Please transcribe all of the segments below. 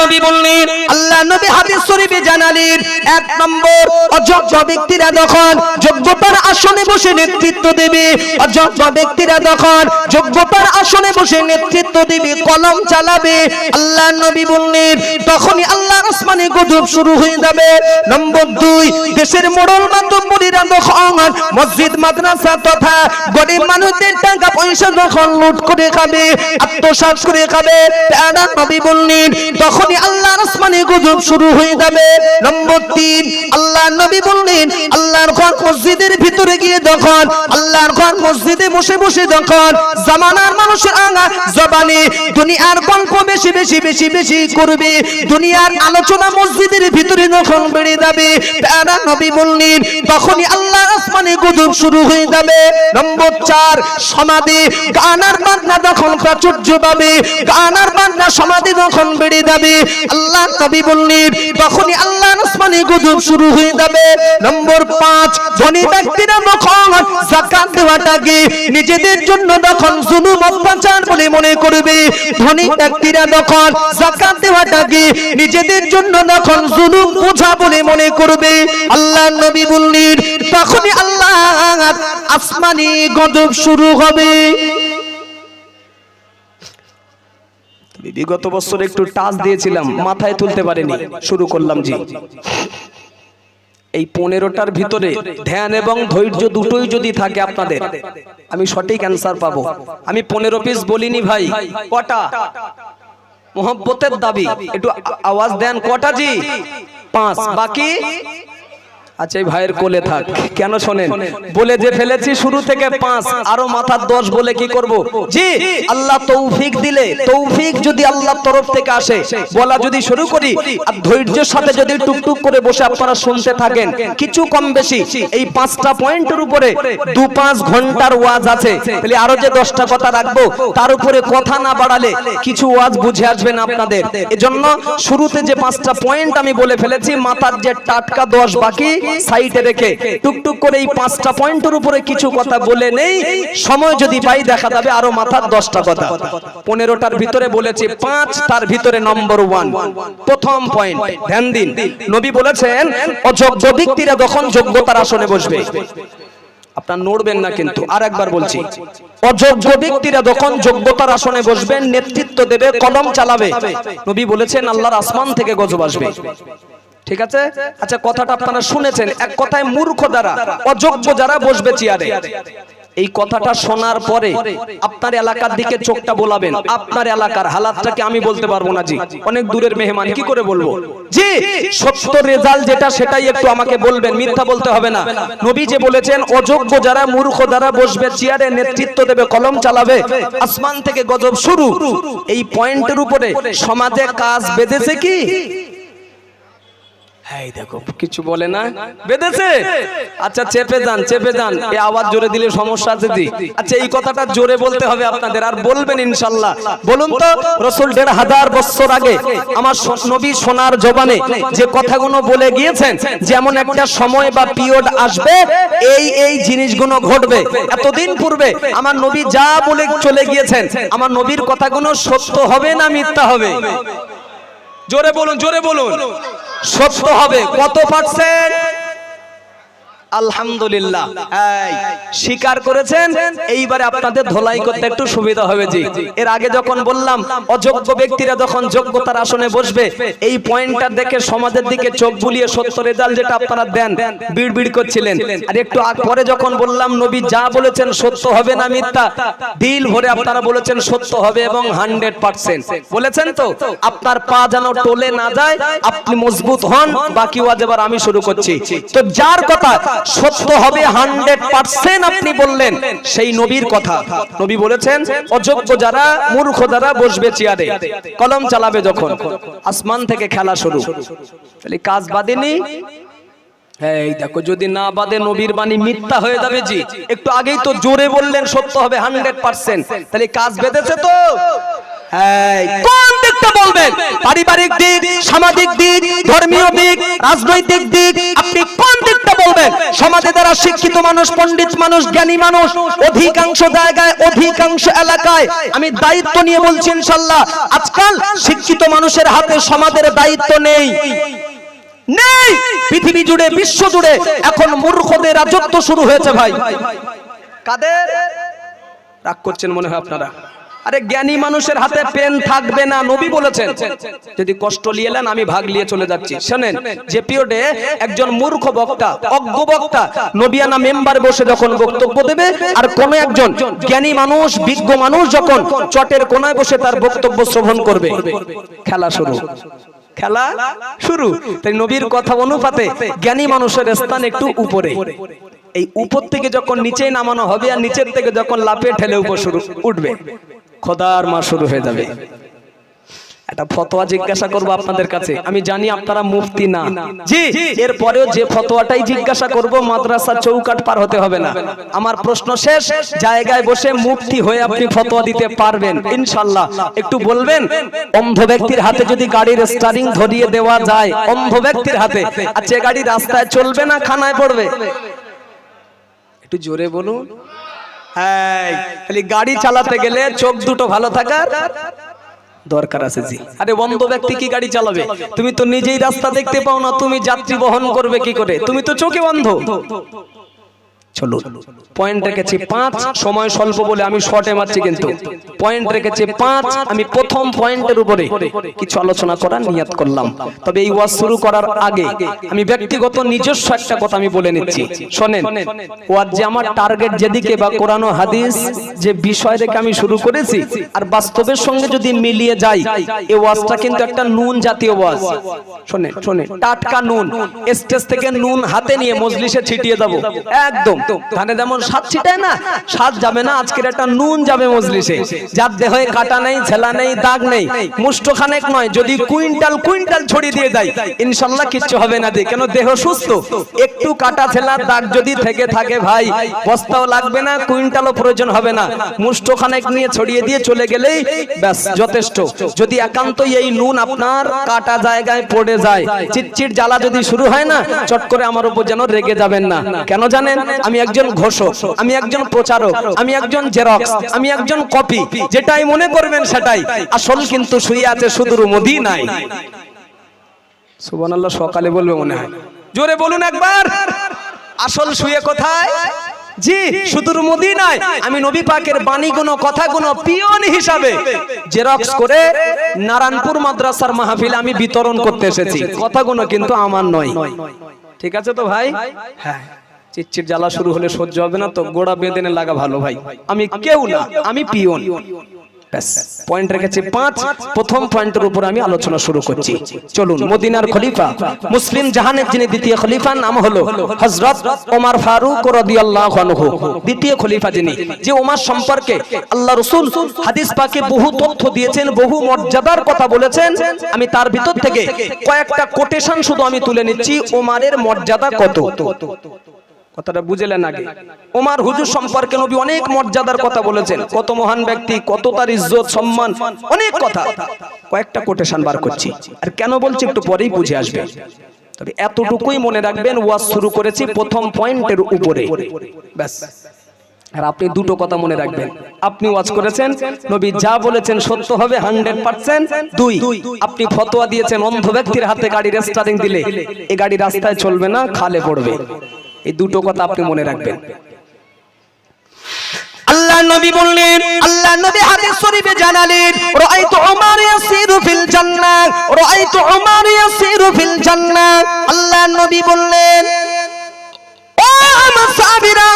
নবী বললেন, আল্লাহ নবী হাদিস শরীফে জানালেন, এক নম্বর অযোগ্য ব্যক্তিরা যখন যোগ্যতার আসনে বসে নেতৃত্ব দেবে, অযোগ্য ব্যক্তিরা যখন যোগ্যতার আসনে বসে নেতৃত্ব দেবে, কলম চালাবে, আল্লাহ নবী বললেন তখনই আল্লাহর আসমানে গজব শুরু হয়ে যাবে। নম্বর 2, দেশের মোড়ল মাতব্বরীরা যখন মসজিদ মাদ্রাসা তথা গরিব মানুষদের টাকা পয়সা যখন লুট করে খাবে, আত্মসাৎ করে খাবে, তারা নবী বললেন তখনই আল্লাহর আসমানে গজব শুরু হয়ে যাবে। নম্বর 3, আল্লাহ নবী বললেন আল্লাহর ঘর মসজিদের ভিতরে গিয়ে যখন আল্লাহর ঘর মসজিদে বসে বসে যখন জামানার মানুষের আঙা জবানে দুনিয়ার গল্প বেশি বেশি বেশি বেশি করবে, দুনিয়ার আলোচনা মসজিদের ভিতরে যখন বেড়ে যাবে, তারা নবী বললেন তখনই আল্লাহর আসমানে গজব শুরু হয়ে যাবে। নম্বর 4, সমাধি গানার বাজনা যখন প্রাচুর্য পাবে, গানার বাজনা সমাধি যখন বেড়ে যাবে, আল্লাহ নবী বললেন তখনই আল্লাহর আসমানে গজব শুরু হয়ে যাবে। নম্বর 5, ধনী ব্যক্তিরা যখন যাকাত দেওয়াটাকে নিজেদের জন্য যখন জুলুম অত্যাচার বলে মনে করবে, ধনী ব্যক্তিরা যখন যাকাত দেওয়াটাকে নিজেদের জন্য যখন জুলুম বোঝা বলে মনে করবে, আল্লাহ নবী বললেন তখনই আল্লাহ আসমানে গজব শুরু হবে। বিগত বছর একটু টাচ দিয়েছিলাম, মাথায় তুলতে পারিনি, শুরু করলাম। জি, এই 15টার ভিতরে ধ্যান এবং ধৈর্য দুটোই যদি থাকে আপনাদের, আমি সঠিক অ্যান্সার পাবো। আমি 15 পিস বলিনি ভাই, কটা? মোহব্বতের দাবি, একটু আওয়াজ দেন, কটা? জি 5, বাকি? আচ্ছা, এই ভাইয়ের কোলে থাক, কেন শোনেন, বলে যে ফেলেছি শুরু থেকে 5, আরো মাথার 10 বলে কি করব? জি, আল্লাহ তৌফিক দিলে, তৌফিক যদি আল্লাহর তরফ থেকে আসে, বলা যদি শুরু করি আর ধৈর্যের সাথে যদি টুকটুক করে বসে আপনারা শুনতে থাকেন, কিছু কম বেশি এই 5টা পয়েন্টের উপরে 2-5 ঘন্টার ওয়াজ আছে, তাহলে আরো যে 10টা কথা রাখবো, তার উপরে কথা না বাড়ালে কিছু ওয়াজ বুঝে আসবে না আপনাদের। এজন্য শুরুতে যে 5টা পয়েন্ট আমি বলে ফেলেছি, মাথার যে টাটকা 10 বাকি সাইডে রেখে টুকটুক করে এই 5টা পয়েন্টের উপরে কিছু কথা বলে নেই, সময় যদি পাই দেখা যাবে আরো মাথার 10টা কথা। 15টার ভিতরে বলেছি 5, তার ভিতরে নম্বর 1, প্রথম পয়েন্ট, ধ্যান দিন। নবী বলেছেন অযোগ্য ব্যক্তিরা যখন যোগ্যতার আসনে বসবে, আপনারা নড়বেন না কিন্তু, আরেকবার বলছি, অযোগ্য ব্যক্তিরা যখন যোগ্যতার আসনে বসবেন, নেতৃত্ব দেবে, কলম চালাবে, নবী বলেছেন আল্লাহর আসমান থেকে গজব আসবে। ঠিক আছে? আচ্ছা, কথাটা আপনারা শুনেছেন, এক কথায় মূর্খ যারা, অযোগ্য যারা বসবে চেয়ারে। এই কথাটা শোনার পরে আপনার এলাকার দিকে চোখটা বোলাবেন, আপনার এলাকার হালাতটাকে আমি বলতে পারবো না। জি, অনেক দূরের মেহমান, কি করে বলবো? জি, সত্য রেজাল্ট যেটা সেটাই একটু আমাকে বলবেন, মিথ্যা বলতে হবে না। নবী যে বলেছেন অযোগ্য যারা, মূর্খ যারা বসবে চেয়ারে, নেতৃত্ব দেবে, কলম চালাবে, আসমান থেকে গজব শুরু, এই পয়েন্টের উপরে সমাজে কাজ বেঁধেছে কি? এই দেখো, কিছু বলে না, বেঁধেছে? আচ্ছা, চেপে যান, চেপে যান, এই আওয়াজ জোরে দিলে সমস্যা আছে। জি, আচ্ছা, এই কথাটা জোরে বলতে হবে আপনাদের, আর বলবেন ইনশাআল্লাহ। বলুন তো, রাসূল 1500 বছর আগে আমার নবী সোনার জবানে যে কথাগুলো বলে গিয়েছেন, যেমন একটা সময় বা পিরিয়ড আসবে, এই এই জিনিসগুলো ঘটবে, এতদিন পূর্বে আমার নবী যা বলে চলে গিয়েছেন, আমার নবীর কথাগুলো সত্য হবে না মিথ্যা হবে? জোরে বলুন, জোরে বলুন। সত্য হবে। কত পার্সেন্ট? আলহামদুলিল্লাহ, স্বীকার করেছেন। এইবারে আপনাদের ধোলাই করতে একটু সুবিধা হবে। জি, এর আগে যখন বললাম অযোগ্য ব্যক্তিরা যখন যোগ্যতার আসনে বসবে, এই পয়েন্টটা দেখে সমাজের দিকে চোখ বুলিয়ে সত্য রেজাল্ট যেটা আপনারা দেন, বিড়বিড় করছিলেন। আর একটু পরে যখন বললাম নবী যা বলেছেন সত্য হবে না মিথ্যা, দিল ভরে আপনারা বলেছেন সত্য হবে এবং 100% বলেছেন। তো আপনার পা যেন টলে না যায়, আপনি মজবুত হন। বাকি ওয়াজ এবার আমি শুরু করছি। তো যার কথা সত্য হবে 100% আপনি বললেন, সেই নবীর কথা। নবী বলেছেন অযোগ্য যারা, মূর্খ যারা বসবে চেয়ারে, কলম চালাবে, যখন আসমান থেকে খেলা শুরু, তাহলে কাজ বাঁধেনি। এই দেখো, যদি না বাদে নবীর বাণী মিথ্যা হয়ে যাবে। জি, একটু আগেই তো জোরে বললেন সত্য হবে 100%, তাহলে কাজ বেঁধেছে তো। কোন দিকটা বলবেন? পারিবারিক দিক, সামাজিক দিক, ধর্মীয় দিক, রাজনৈতিক দিক, আপনি কোন দিকটা বলবেন সমাজে যারা শিক্ষিত মানুষ, পণ্ডিত মানুষ, জ্ঞানী মানুষ, অধিকাংশ জায়গায়, অধিকাংশ এলাকায় আমি দায়িত্ব নিয়ে বলছি ইনশাআল্লাহ, আজকাল শিক্ষিত মানুষের হাতে সমাজের দায়িত্ব নেই। পৃথিবী জুড়ে, বিশ্ব জুড়ে এখন মূর্খদের রাজত্ব শুরু হয়েছে ভাই। কাদের? রাগ করছেন মনে হয় আপনারা। আরে জ্ঞানী মানুষের হাতে পেন থাকবে না, নবী বলেছেন। যদি কষ্ট নিয়ে নেন আমি ভাগ নিয়ে চলে যাচ্ছি। শুনেন, যে পিরিয়ডে একজন মূর্খ বক্তা, অজ্ঞ বক্তা নবিয়ানা মেম্বার বসে যখন বক্তব্য দেবে, আর কোন একজন জ্ঞানী মানুষ, বিজ্ঞ মানুষ যখন চটের কোনায় বসে তার বক্তব্য শ্রবণ করবে, খেলা শুরু। খেলা শুরু। তাই নবীর কথা অনুপাতে জ্ঞানী মানুষের স্থান একটু উপরে। এই উপর থেকে যখন নিচে নামানো হবে আর নিচের থেকে যখন লাফিয়ে ঠেলে উপর শুরু উঠবে, খোদার মা শুরু হয়ে যাবে। একটা ফতোয়া জিজ্ঞাসা করব আপনাদের কাছে। আমি জানি আপনারা মুফতি না, জি, এরপরেও যে ফতোয়াটাই জিজ্ঞাসা করব মাদ্রাসা চৌকাট পার হতে হবে না। আমার প্রশ্ন শেষ, জায়গায় বসে মুফতি হয়ে আপনি ফতোয়া দিতে পারবেন ইনশাআল্লাহ। একটু বলবেন, অন্ধ ব্যক্তির হাতে যদি গাড়ির স্টারিং ধরিয়ে দেওয়া যায়, অন্ধ ব্যক্তির হাতে, আচ্ছা গাড়ি রাস্তায় চলবে না খানায় পড়বে? একটু জোরে বলুন। হ্যাঁ, খালি গাড়ি চালাতে গেলে চোখ দুটো ভালো থাকার দরকার আছে। জি, আরে অন্ধ ব্যক্তি কি গাড়ি চালাবে? তুমি তো নিজেই রাস্তা দেখতে পাও না, তুমি যাত্রী বহন করবে কি করে? তুমি তো চোখে অন্ধ। চলো, পয়েন্ট রেখেছি 5, সময় স্বল্প বলে আমি শর্টে মারছি, কিন্তু পয়েন্ট রেখেছি 5। আমি প্রথম পয়েন্টের উপরে কিছু আলোচনা করার নিয়ত করলাম। তবে এই ওয়াজ শুরু করার আগে আমি ব্যক্তিগত নিজস্ব একটা কথা আমি বলে নিচ্ছি। শোনেন, ওয়াজ যে আমার টার্গেট যেদিকে বা কোরআন ও হাদিস যে বিষয় রেখে আমি শুরু করেছি আর বাস্তবের সঙ্গে যদি মিলিয়ে যাই, এই ওয়াজটা কিন্তু একটা নুন জাতীয় ওয়াজ। শোনেন, শোনেন, টাটকা নুন, স্টেজ থেকে নুন হাতে নিয়ে মজলিসে ছিটিয়ে দেব। একদম ধানে যেমন স্বাদ ছিটায় না, স্বাদ যাবে না, আজকের একটা নুন যাবে মজলিসে। যার দেহে কাটা নেই, ছেলা নেই, দাগ নেই, মুষ্টখানেক নয়, যদি কুইন্টাল কুইন্টাল ছড়িয়ে দিয়ে দেয় ইনশাআল্লাহ কিচ্ছু হবে না। কেন? দেহ সুস্থ। একটু কাটা ছেলার দাগ যদি থেকে থাকে ভাই, বস্তাও লাগবে না, কুইন্টালও প্রয়োজন হবে না, মুষ্টখানেক নিয়ে ছড়িয়ে দিয়ে চলে গেলেই ব্যাস যথেষ্ট। যদি একান্তই এই নুন আপনার কাটা জায়গায় পড়ে যায়, চিটচিট জ্বালা যদি শুরু হয় না, চট করে আমার উপর যেন রেগে যাবেন না। কেন জানেন? আমি একজন ঘোষক, আমি একজন প্রচারক, আমি একজন জেরক্স, আমি একজন কপি। যেটাই মনে করবেন সেটাই, আসল কিন্তু শুয়ে আছে সুদূর মদিনায়। সুবহানাল্লাহ, সকালে বলবে মনে হয়, জোরে বলুন একবার। আসল শুয়ে কোথায়? জি, সুদূর মদিনায়। আমি নবী পাকের বাণীগুলো, কথাগুলো পিয়ন হিসাবে জেরক্স করে নারায়ণপুর মাদ্রাসার মাহফিলে আমি বিতরণ করতে এসেছি। কথাগুলো কিন্তু আমার নয়। ঠিক আছে তো ভাই? হ্যাঁ, চিটচিট জ্বালা শুরু হলে সহ্য হবে না তো গোড়া বেঁধে লাগা ভালো ভাই। আমি কেউ না, আমি পিয়ন। পয়েন্ট রেখেছি 5। প্রথম পয়েন্টের উপর আমি আলোচনা শুরু করছি। চলুন, মদিনার খলিফা, মুসলিম জাহানের যিনি দ্বিতীয় খলিফার নাম হলো হযরত ওমর ফারুক রাদিয়াল্লাহু আনহু। দ্বিতীয় খলিফা যিনি, যে ওমর সম্পর্কে আল্লাহ রাসূল হাদিস পাকে বহু তথ্য দিয়েছেন, বহু মর্যাদার কথা বলেছেন। আমি তার ভিতর থেকে কয়েকটা কোটেশন শুধু আমি তুলে নিচ্ছি, ওমরের মর্যাদা কত। কথাটা বুঝলেন আগে? ওমর হুজুর সম্পর্কে নবী অনেক মর্যাদার কথা বলেছেন, কত মহান ব্যক্তি, কত তার ইজ্জত সম্মান, অনেক কথা। কয়েকটা কোটেশন বার করছি, আর কেন বলছি একটু পরেই বুঝে আসবে। তবে এতটুকুই মনে রাখবেন, ওয়াজ শুরু করেছি প্রথম পয়েন্টের উপরে, ব্যাস। আর আপনি দুটো কথা মনে রাখবেন, আপনি ওয়াজ করেছেন, নবী যা বলেছেন সত্য হবে 100%। 2, আপনি ফতোয়া দিয়েছেন অন্ধ ব্যক্তির হাতে গাড়ির স্টারিং দিলে এই গাড়ি রাস্তায় চলবে না, খালে পড়বে। এই দুটো কথা আপনি মনে রাখবেন। আল্লাহ নবী বললেন, আল্লাহ নবী হাদিস শরীফে জানালেন, রাআইতু উমর ইয়াসিরু ফিল জান্নাহ, রাআইতু উমর ইয়াসিরু ফিল জান্নাহ। আল্লাহ নবী বললেন, ও আমার সাহাবীরা,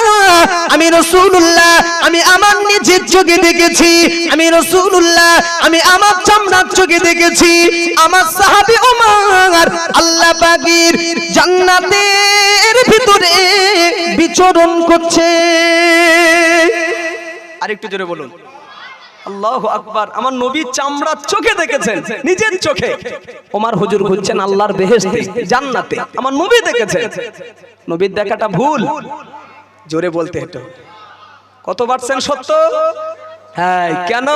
আমি রাসূলুল্লাহ, আমি আমার নিজের চোখে দেখেছি, আমি রাসূলুল্লাহ, আমি আমার চামড়ার চোখে দেখেছি, আমার সাহাবী ওমর আল্লাহ পাকের জান্নাতের ভিতরে বিচরণ করছে। আরেকটু জোরে বলুন, আল্লাহু আকবার। আমার নবী চামড়ার চোখে দেখেছেন, নিজের চোখে। ওমর হুজুর ঘুরছেন আল্লাহর বেহেশতে, জান্নাতে, আমার নবী দেখেছেন। নবীর দেখাটা ভুল, জোরে বলতে হতো। কত পারছেন সত্য? হ্যাঁ, কেন?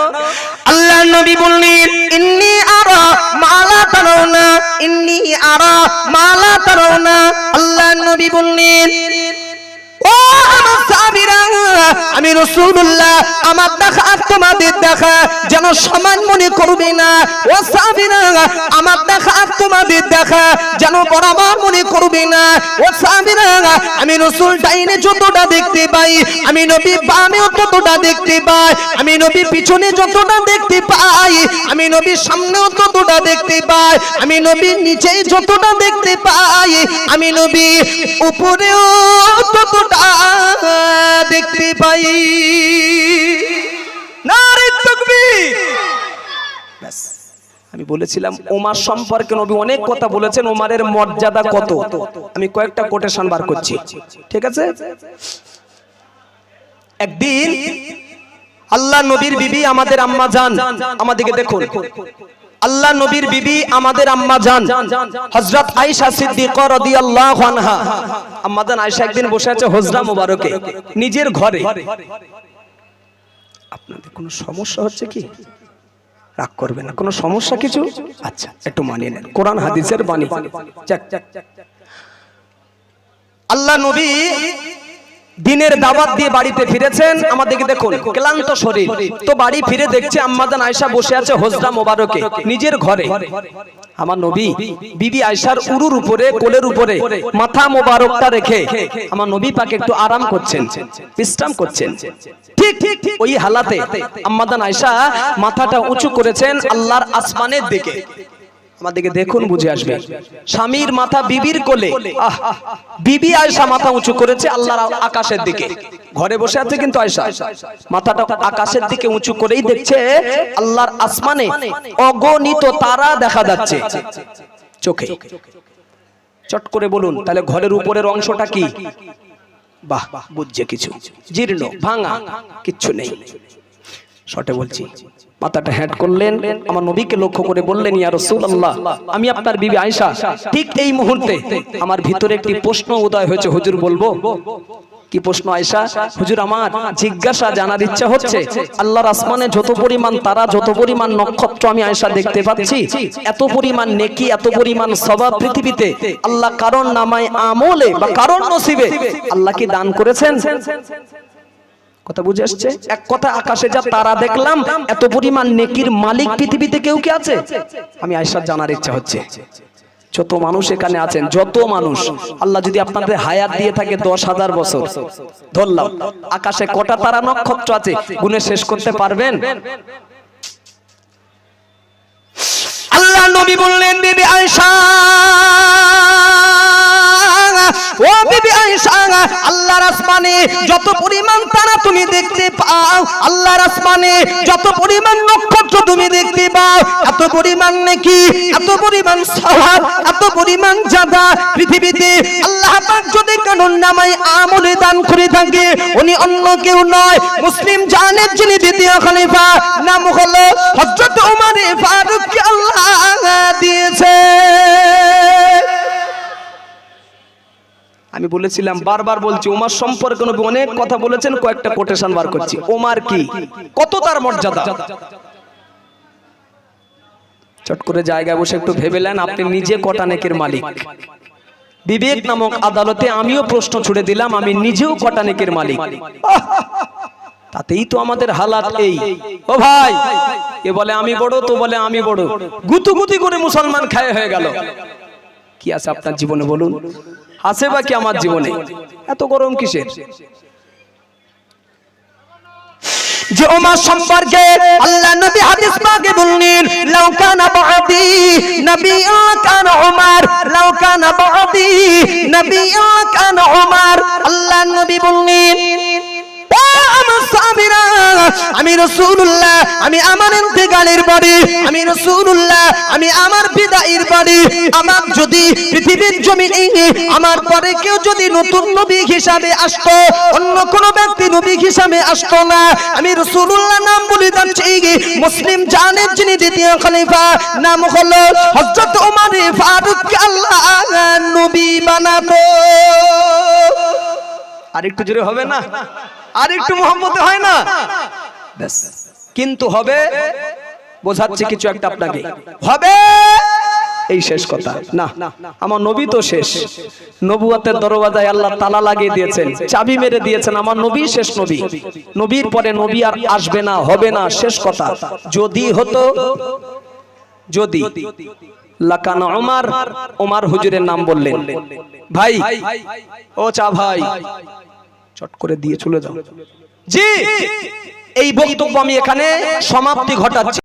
আল্লাহ নবী বললেন, ইন্নী আরা মা লা তারাউনা, ইন্নী আরা মা লা তারাউনা। আল্লাহ নবী বললেন, ও আমার সাহাবীরা, আমি রাসূলুল্লাহ, আমার দেখা আর তোমাদের দেখা যেন সমান মনে করবে না। ও সাহাবীরা, আমার দেখা আর তোমাদের দেখা যেন বরাবর মনে করবে না। ও সাহাবীরা, আমি রাসূল ডাইনে যতটা দেখতে পাই, আমি নবী বামেও ততটা দেখতে পাই, আমি নবী পিছনে যতটা দেখতে পাই, আমি নবী সামনেও ততটা দেখতে পাই, আমি নবী নিচে যতটা দেখতে পাই, আমি নবী উপরেও ততটা দেখতে পাই। নারে তাকবীর। ব্যাস, আমি বলেছিলাম ওমর সম্পর্কে নবী অনেক কথা বলেছেন, ওমরের মর্যাদা কত, আমি কয়েকটা কোটেশন বার করছি, ঠিক আছে? একদিন আল্লাহ নবীর বিবি আমাদের আম্মা জান, আমাদেরকে দেখুন, আল্লাহ নবীর বিবি আমাদের আম্মা জান হযরত আয়েশা সিদ্দিকা রাদিয়াল্লাহু আনহা, আম্মা জান আয়েশা একদিন বসে আছে হুজরা মোবারকে নিজের ঘরে। আপনাদের কোনো সমস্যা হচ্ছে কি? রাগ করবে না, কোনো সমস্যা কিছু? আচ্ছা, একটু মানিয়ে নেন, কোরআন হাদিসের বাণী। আল্লাহ নবী দিনের দাওয়াত দিয়ে বাড়িতে ফিরেছেন, আমাদেরকে দেখুন ক্লান্ত শরীর, তো বাড়ি ফিরে দেখছে আম্মা জান আয়েশা বসে আছে হুজরা মোবারকে নিজের ঘরে। আমার নবী বিবি আয়েশার উরুর উপরে, কোলের উপরে মাথা মোবারকটা রেখে আমার নবী পাক একটু আরাম করছেন, বিশ্রাম করছেন। ঠিক ঠিক ওই হালাতে আম্মা জান আয়েশা মাথাটা উঁচু করেছেন আল্লাহর আসমানের দিকে। আমাদেরকে দেখুন, বুঝে আসবে, স্বামীর মাথা বিবির কোলে, বিবি আয়েশা মাথা উঁচু করেছে আল্লাহর আকাশের দিকে, ঘরে বসে আছে কিন্তু আয়েশা মাথাটা আকাশের দিকে উঁচু করেই দেখছে আল্লাহর আসমানে অগণিত তারা দেখা যাচ্ছে চোখে। চট করে বলুন তাহলে ঘরের উপরের অংশটা কি? বাহ, বুঝছে কিছু, জীর্ণ ভাঙা, কিচ্ছু নেই। শর্টে বলছি, মাথাটা হেড করলেন, আমার নবীকে লক্ষ্য করে বললেন, ইয়া রাসূলুল্লাহ, আমি আপনার বিবি আয়েশা। ঠিক এই মুহূর্তে আমার ভিতরে একটি প্রশ্ন উদয় হয়েছে, হুজুর বলবো? কি প্রশ্ন আয়েশা? হুজুর, আমার জিজ্ঞাসা জানার ইচ্ছা হচ্ছে, আল্লাহর আসমানে যত পরিমাণ তারা, যত পরিমাণ নক্ষত্র আমি আয়েশা দেখতে পাচ্ছি, এত পরিমাণ নেকি, এত পরিমাণ সওয়াব পৃথিবীতে আল্লাহ কারণ নামায় আমলে বা কারণ নসিবে আল্লাহ কি দান করেছেন? কথা বুঝে আসছে? এক কথা, আকাশে যা তারা দেখলাম, এত পরিমাণ নেকির মালিক পৃথিবীতে কেউ কি আছে? আমি আয়েশা জানার ইচ্ছা হচ্ছে। যত মানুষ এখানে আছেন, যত মানুষ, আল্লাহ যদি আপনাদের হায়াত দিয়ে থাকে 10,000 বছর, ধরলাম আকাশে কটা তারা নক্ষত্র আছে গুণে শেষ করতে পারবেন? আল্লাহ নবী বললেন, বিবি আয়েশা, ও বিবি আয়েশা, আল্লাহর আসমানে যত পরিমাণ তারা তুমি দেখতে পাও, আল্লাহর আসমানে যত পরিমাণ নক্ষত্র তুমি দেখতে পাও, এত পরিমাণ নেকি, এত পরিমাণ সওয়াব, এত পরিমাণ জাযা পৃথিবীতে আল্লাহ পাক যদি কারণ নামায় আমলে দান করে থাকে, উনি অন্য কেউ নয়, মুসলিম জানের যিনি দ্বিতীয় খলিফা, নাম হলো হযরত ওমর ফারুক, আল্লাহ দিয়েছে। আমি বলেছিলাম, বারবার বলছি, ওমর সম্পর্কে নবী অনেক কথা বলেছেন, কয়েকটা কোটেশন বার করছি। ওমর কি, কত তার মর্যাদা, চট করে জায়গায় বসে একটু ভেবে নেন, আপনি নিজে কটা নেকির মালিক। বিবেক নামক আদালতে আমিও প্রশ্ন ছুড়ে দিলাম, আমি নিজেও কটা নেকির মালিক। তাতেই তো আমাদের হালাত এই। ও ভাই, এ বলে আমি বড়, তো বলে আমি বড়, গুতুগুতি করে মুসলমান খায় হয়ে গেল। কি আছে আপনার জীবনে বলুন? আছে বা কি আমার জীবনে? এত গরম কিসের? যে ওমর সম্পর্কে আল্লাহ নবী হাদিস পাকে বললেন, লাউ কানা বাদি নবিয়্যুন কানা ওমর, লাউ কানা বাদি নবিয়্যুন কানা ওমর। আল্লাহ নবী বললেন, ও আমার সাহাবীরা, আমি রাসূলুল্লাহ, আমি আমার ইন্তেকালের পরে, আমি রাসূলুল্লাহ, আমি আমার বিদায়ের পরে, আমার যদি পৃথিবীর জমিনে আমার পরে কেউ যদি নতুন নবী হিসাবে আসতো, অন্য কোন ব্যক্তি নবী হিসাবে আসতো না, আমি রাসূলুল্লাহ নাম বলে যাচ্ছি, মুসলিম জানের যিনি দ্বিতীয় খলিফা, নাম হলো হযরত ওমর ফারুক, আল্লাহ নবী বানাতো। আর একটু জোরে হবে না? আর একটু মোহাম্মতে হয় না? ব্যাস, কিন্তু হবে, বোঝাচ্ছে কিছু একটা আপনাকে, হবে এই শেষ কথা না, আমার নবী তো শেষ। নবুয়তের দরওয়াজায় আল্লাহ তালা লাগিয়ে দিয়েছেন, চাবি মেরে দিয়েছেন। আমার নবী শেষ নবী, নবীর পরে নবী আর আসবে না, হবে না, শেষ কথা। যদি হতো, যদি লাকানা ওমর, ওমর হুজুরের নাম বললেন। ভাই ও চা ভাই, চট করে দিয়ে চলে যাও। জি, এই বক্তব্য আমি এখানে সমাপ্তি ঘটাচ্ছি।